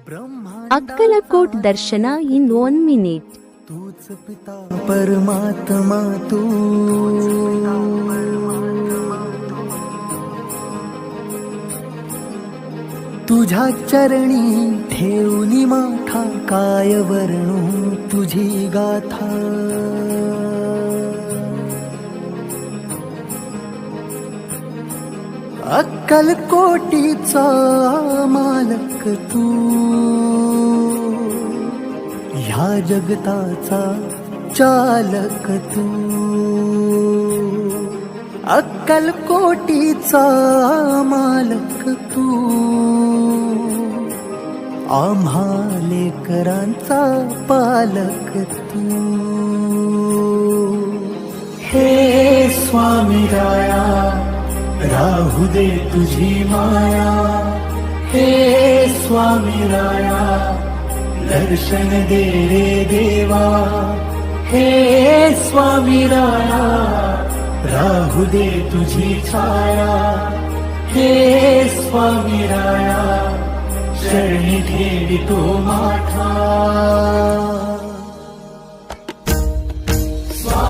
Akkalkot Darshana in 1 minute. तूच पिता परमात्मा तू, तुझ्या चरणी ठेवली माथा, काय वर्णू तुझी गाथा. अक्कलकोटीचा मालक तू, ह्या जगताचा चालक तू. अक्कलकोटीचा मालक तू, आम्हा लेकरांचा पालक तू. हे स्वामी राया, राहू दे तुझी माया. हे स्वामी राया, दर्शन दे रे देवा. हे स्वामी राया, राहू दे तुझी छाया. हे स्वामी राया, शरणी ठेवी तो माथा.